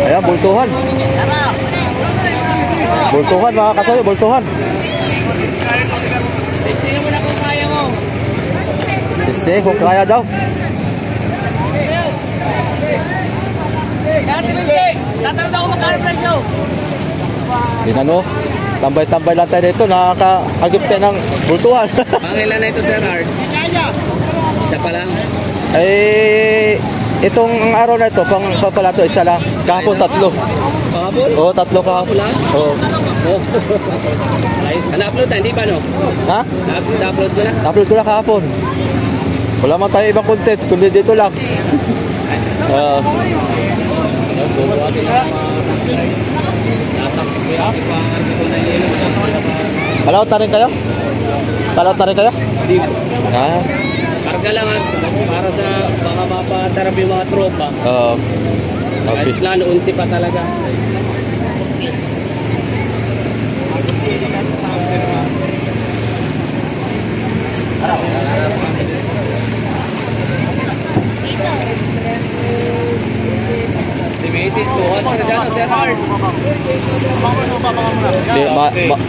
Ayan, bultuhan. Bultuhan mga kasoyo, bultuhan. Testingin mo na kung kaya mo. Testing kung kaya daw. Tatanong ako magkano presyo. Ginano, tambay-tambay lang tayo dito, nakakagip tayo ng bultuhan. Pangilan na ito, Sir Art? Isa pa lang. Itong araw na ito, pala ito, isa lang. Kahapon tatlo. Kahapon? Oo, tatlo kahapon. Oo. Ayos. Na-upload na, hindi pa no? Ha? Na-upload ko na? Na-upload ko na kahapon. Wala man tayo ibang content, kundi dito lang. Kalaot na rin kayo? Kalaot na rin kayo? Hindi. Karga lang para sa baka mapasarap yung mga tropa. Okay. Kahit lalo, unsi pa talaga. Estimated 200 dyan, Sir Art.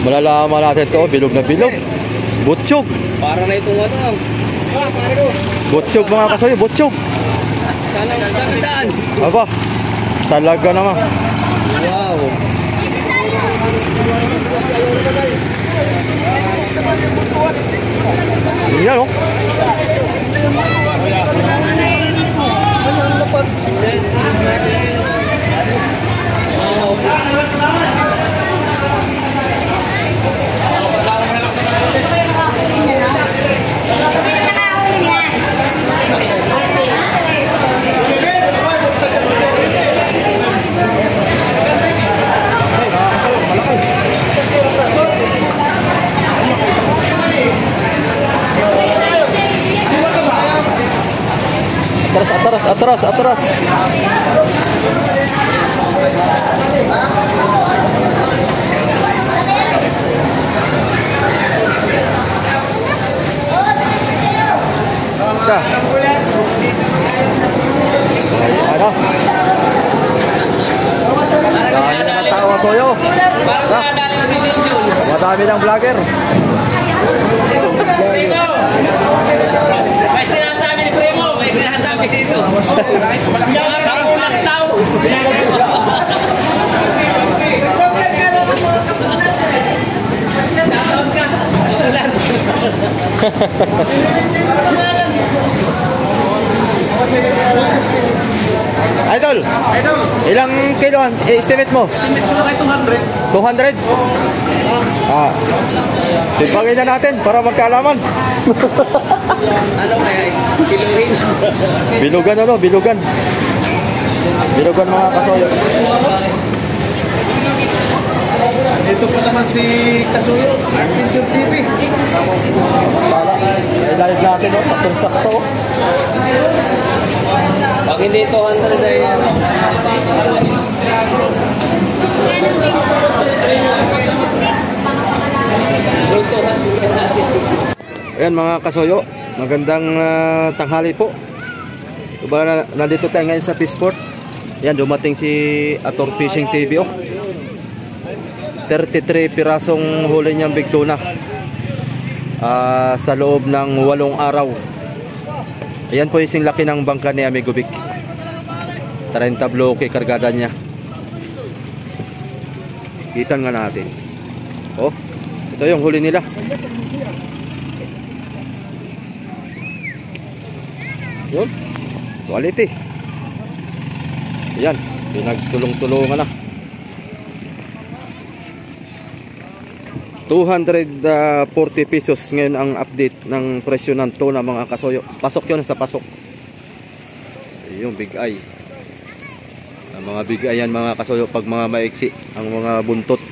Malalaman natin ito, bilog na bilog. Butsyog. Para na itong ano. Butsyog mga kasoyo, butsyog. Saan? Aba, talaga naman. Wow. Yan o. Atras. Ano? Dami naman tao Soyo. Madami ng vlogger. May sinasabi ni Primo, may sinasabi dito. Kapulas tao. Tatawag ka. Idol, ilang kiloan? Estimate mo? Estimate ko lang ay 200. 200? Timpagin na natin para magkaalaman. Ano kaya? Kiluhin? Bilugan bilugan. Bilugan mga kasoyo. Ito po naman si Kasuyo, Artintube TV. I-live natin saktong-sakto. Pag hindi 200 ay ano? Ayan mga kasoyo, magandang tanghali po. Nandito tayo ngayon sa Peaceport. Yan, dumating si Ator Fishing TV 33 pirasong huli niyang big tuna sa loob ng 8 araw. Ayan po yung laki ng bangka ni Amigo Vic. 30 bloke kargada niya. Kita nga natin. Oh, ito yung huli nila. Yun, quality. Ayan, pinagtulong-tulungan na. 240 pesos ngayon ang update ng presyo ng tuna mga kasoyo. Pasok yun sa pasok. Yung big eye. Ang mga big eye yan mga kasoyo pag mga maiksi. Ang mga buntot.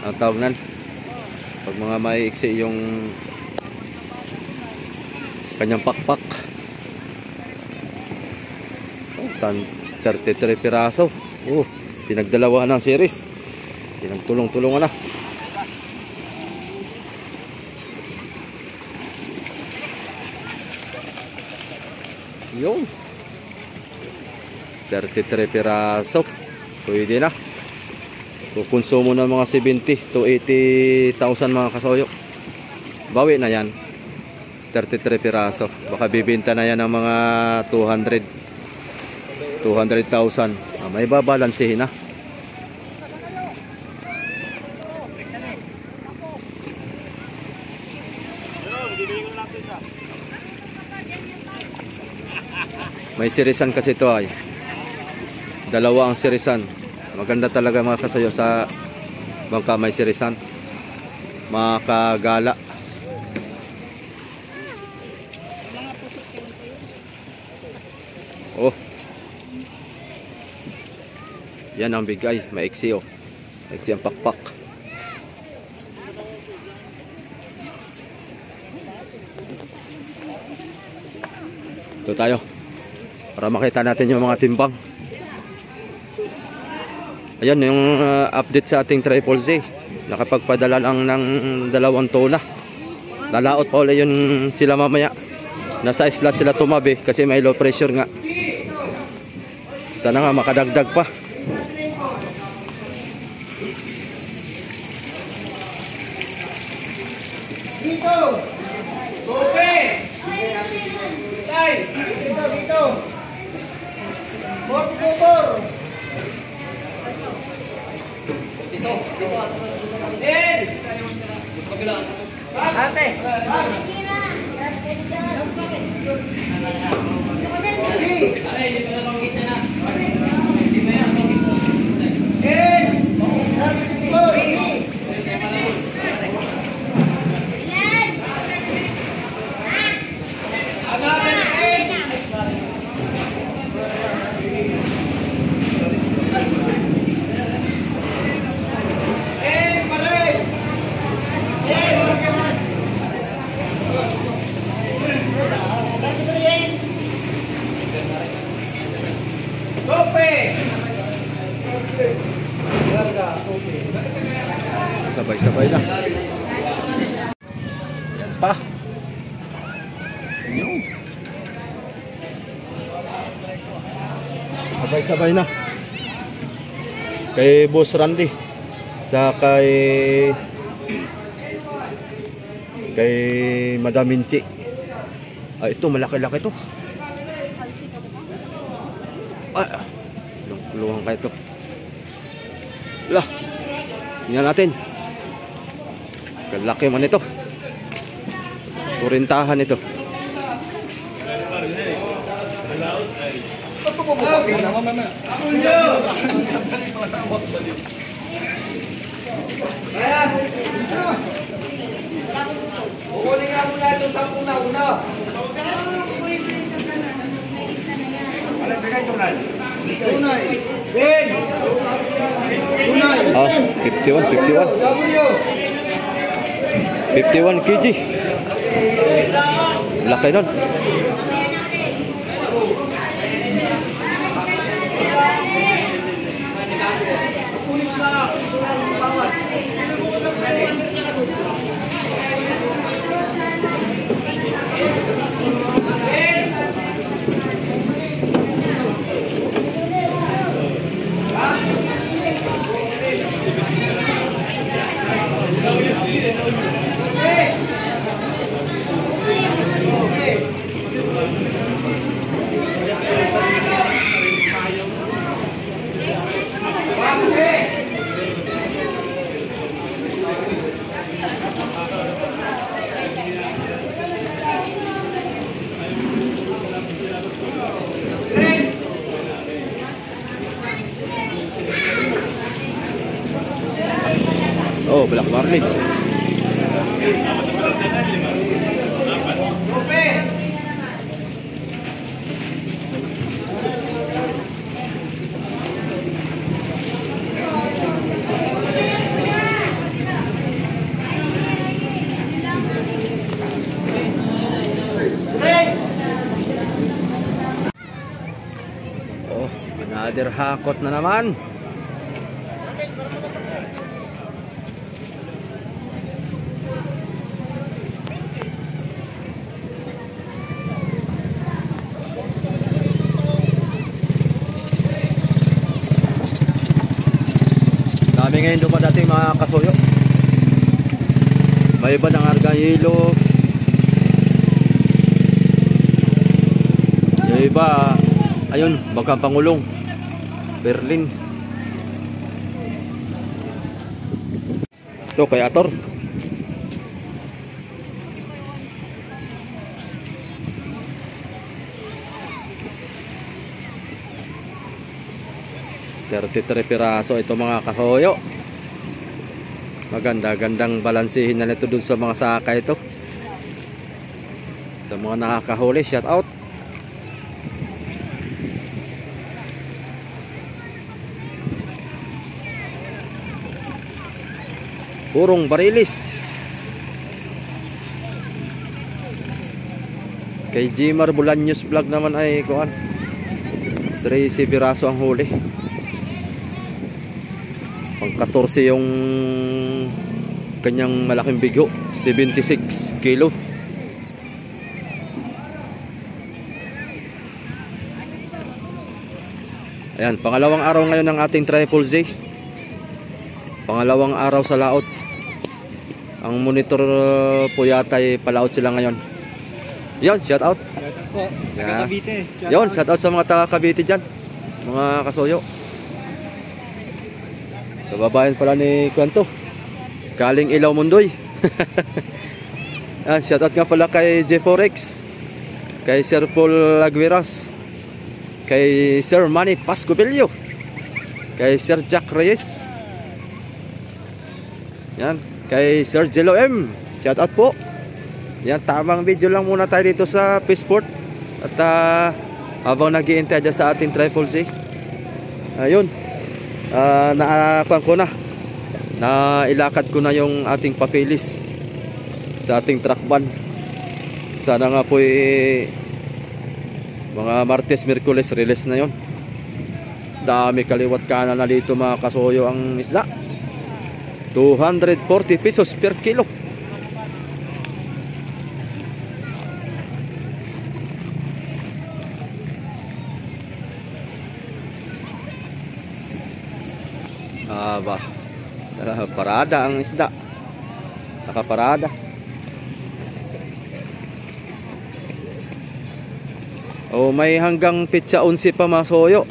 Ang tawag nan. Pag mga maiksi yung kanyang pakpak. 33 piraso. Pinagdalawahan ng series. Pinagtulong-tulungan na. Yun. 33 piraso. Pwede na. Kukonsumo ng mga 70 to 80,000 mga kasuyo. Bawi na yan. 33 piraso. Baka bibenta na yan ng mga 200,000. May babalansihin na. May sirisan kasi ito ay. Dalawa ang sirisan. Maganda talaga mga kasuyo sa bangka may sirisan. Makagala. Oh. Yan ang bigay. Maiksi oh. Maiksi ang pakpak. Ito tayo. Para makita natin yung mga timbang. Ayan yung update sa ating Triple Z. Nakapagpadala lang ng 2 tona. Lalaot pa ulit yun sila mamaya. Nasa isla sila tumabi kasi may low pressure nga. Sana nga makadagdag pa. Dito! Tope! Tay! Dito! 44! Ate! Sabay-sabay na. Yan pa. Sabay-sabay na. Kay Boss Randy. Sa kay Madam Minchi. Ah, ito malaki-laki to. Ah, luwang kayo to. Lah. Tingnan natin. Kalaki man ito. Kurintahan ito. Kukunin nga muna itong 10 na una. Tunay. Ben! Tunay. Ah, 51 kg. Laki nun. Oh, Black Marlin. Oh, another hakot na naman. Dami ngayon dumadating mga kasuyo. May iba ng argayelo. Yung iba, ayun, Bagang Pangulong, Berlin. Ito kay Ator. $33 piraso ito mga kasuyo. Maganda-gandang balansihin na nito dun sa mga saka ito. Sa mga nakakahuli, shout out. Purong barilis. Kay Jimar Bulaños vlog naman ay kuan 13 piraso ang huli. Pang 14 yung kanyang malaking bigo, 76 kilo. Ayan, pangalawang araw ngayon ng ating Triple Z. Pangalawang araw sa laot. Ang monitor po yata ay palaot sila ngayon. Yon, shout out. Po, Yeah. Cavite. Yon, shout out sa mga taga Cavite dyan, mga kasuyo. Kababayan pala ni Kwanto, Kaling Ilaw Mundoy. Shout out nga pala kay Jeforex, kay Sir Paul Aguiras, kay Sir Manny Pascobello, kay Sir Jack Reyes. Yan, kay Sir Jello M. Shout out po. Yan, tamang video lang muna tayo dito sa Peaceport. At habang nag-iintay dyan sa ating Triple Z, ayun, naakuan ko na ilakad ko na yung ating papilis sa ating truck van. Sana nga po mga Martes, Miyerkules release na yon. Dami kaliwat kanan na dito mga kasuyo ang isda. 240 pesos per kilo. Parada ang isda. Nakaparada. Oh, may hanggang pitsa 11 pa mga soyo.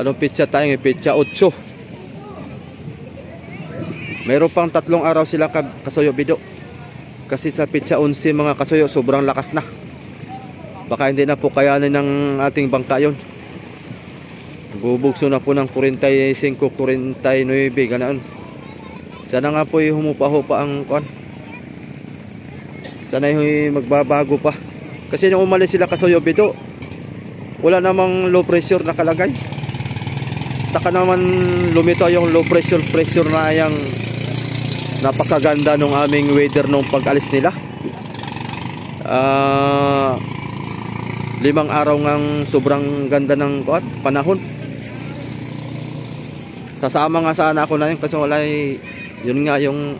Anong pitsa tayo? Pitsa 8. Meron pang 3 araw sila kasuyo bido. Kasi sa pitsa 11 mga kasuyo sobrang lakas na. Baka hindi na po kayanin ng ating bangka yun. Bubugso na po ng 45, 49, ganoon. Sana nga po humupa-hupa ang kuan. Sana magbabago pa. Kasi nung umalis sila kasuyo bido, wala namang low pressure nakalagay. Saka naman lumitaw yung low pressure na yang napakaganda nung aming weather nung pag-alis nila. 5 araw ngang sobrang ganda ng panahon. Sasama nga sana ako na yun kasi wala yun nga yung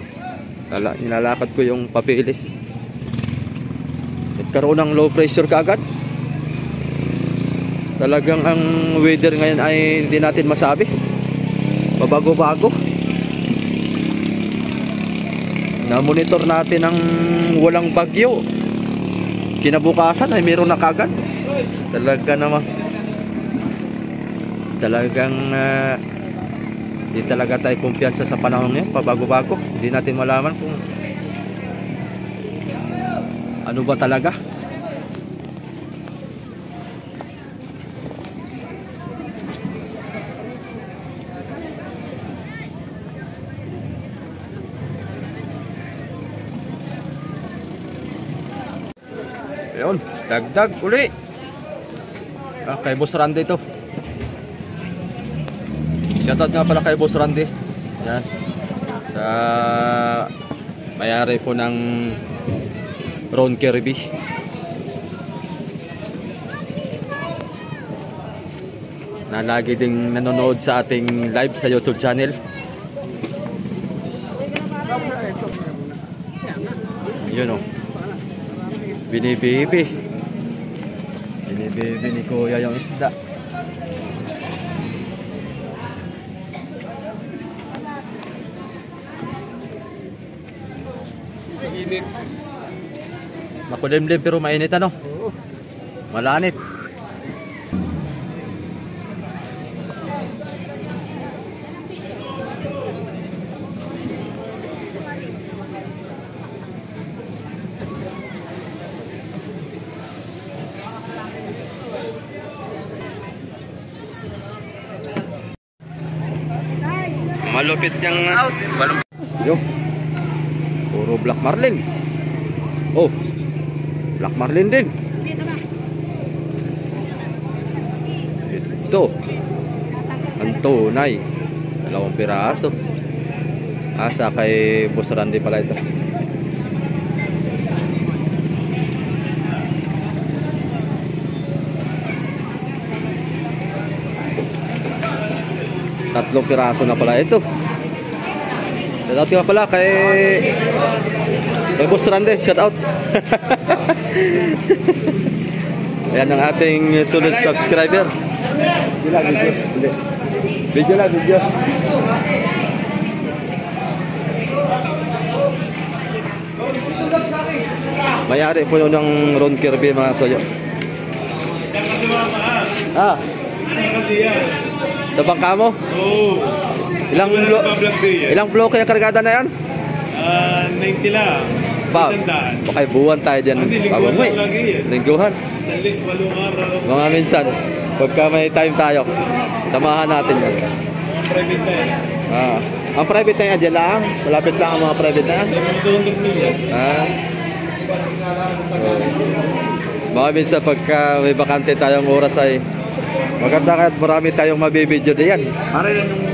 nilalakad ko yung papilis. Nagkaroon ng low pressure kaagad. Talagang ang weather ngayon ay hindi natin masabi. Pabago-bago. Na-monitor natin ang walang bagyo. Kinabukasan ay meron na kaagad. Talaga naman. Talagang di talaga tayo kumpiyansa sa panahon ngayon. Pabago-bago. Hindi natin malaman kung ano ba talaga. Ayun, dagdag uli. Kay Boss Randy ito. Shoutout nga pala kay Boss Randy. Yan. Sa mayari po ng Ron Kirby. Na lagi ding nanonood sa ating live sa YouTube channel. Yun o. Binibibi ni Kuya yung isda. Makulimlim. Makulimlim pero mainit ano? Malanit. Malupit niyang out. Yo. Puro Black Marlin. Oh. Black Marlin din. Ito. Ang tunay. 2 piraso. Asa kay Boss Randy pala ito. Tatlong piraso na pala ito. Shout out nga pala kay Boss Randy. Shout out. Ayan ang ating solid subscriber. Video lang, video. May-ari po yun ng Ron Kirby mga soyo. Ah. Tabang ka mo? Oo. Ilang bloke yung kargada na yan? 90 lang. Bakay buwan tayo dyan. Lingguhan. Mga minsan, pagka may time tayo, tamahan natin yan. Private na yan. Ang private na yan, dyan lang. Malapit lang ang mga private na yan. Mga minsan, pagka may bakante tayong oras ay maganda kahit marami tayong mabibidyo diyan. Para yan yung...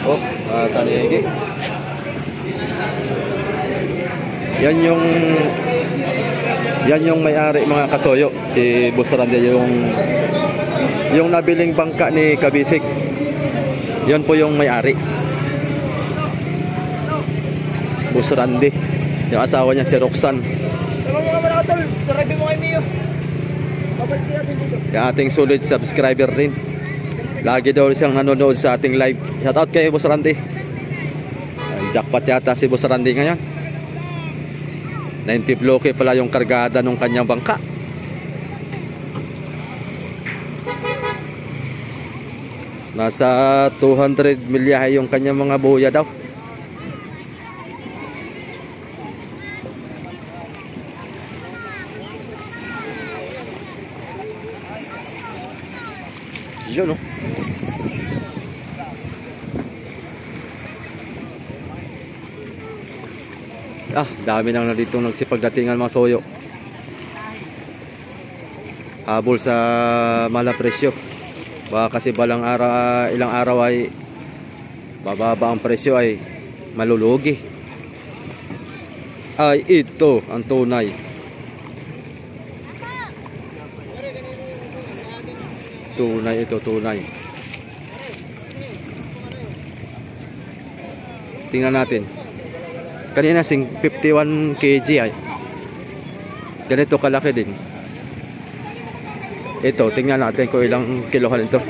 Oh, tanigi. Yan yung may-ari mga kasoyo, si Boss Randy, yung nabiling bangka ni Kabisik. Yan po yung may-ari. Boss Randy. Yung asawa niya si Roxanne. Yung ating solid subscriber rin. Lagi daw siyang nanonood sa ating live. Shout out kay Boss Randy. Jackpot yata si Boss Randy ngayon. 90 bloke pala yung kargada ng kanyang bangka. Nasa 200 milyahe yung kanyang mga buya daw. Yun, no? Dami nang na dito nagsipagdatingan mga soyo. Habol sa mala presyo. Baka kasi ilang araw ay bababa ang presyo ay malulugi. Ay ito ang tunay. Tunay ito, tunay. Tingnan natin. Kanina 51 kg ay. Ganito kalaki din. Ito, tingnan natin kung ilang kilohan ito.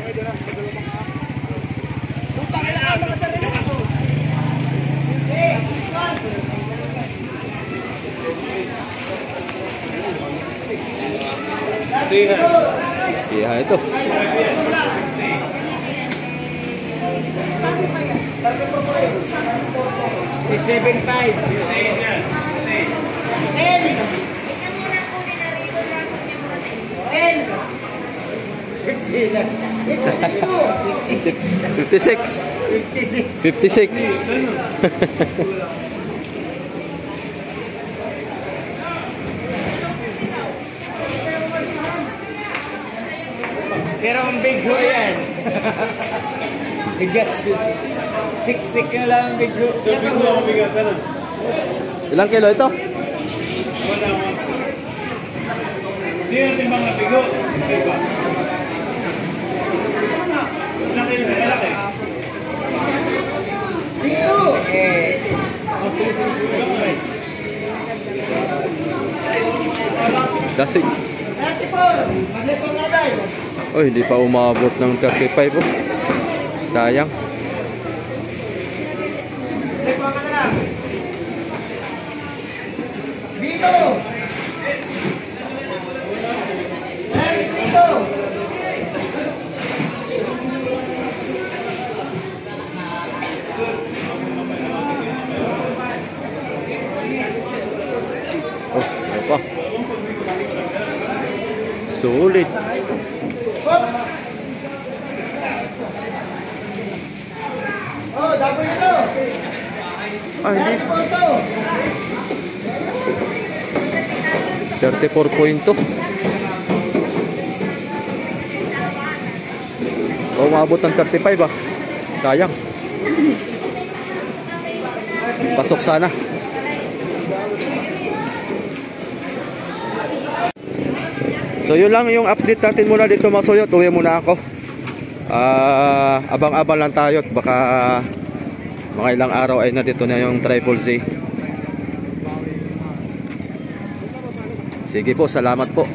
Iha ito. 56. Pero ang big ho yan. Bigat. Siksik na lang ang big ho. Ilang kilo ito? Hindi natin mga bigo. Ilang kilo na malaki? Bigo! Dasig. Oh, hindi pa umabot ng 35 oh. Sayang. Sulit. Ay, hindi. 34.2. O, umabot ng 35 ah. Sayang. Pasok sana. So yun lang yung update natin muna dito mga kasoyot. Uwi muna ako. Abang-abang lang tayo. Baka mga ilang araw ay nandito na yung Triple Z. Sige po, salamat po.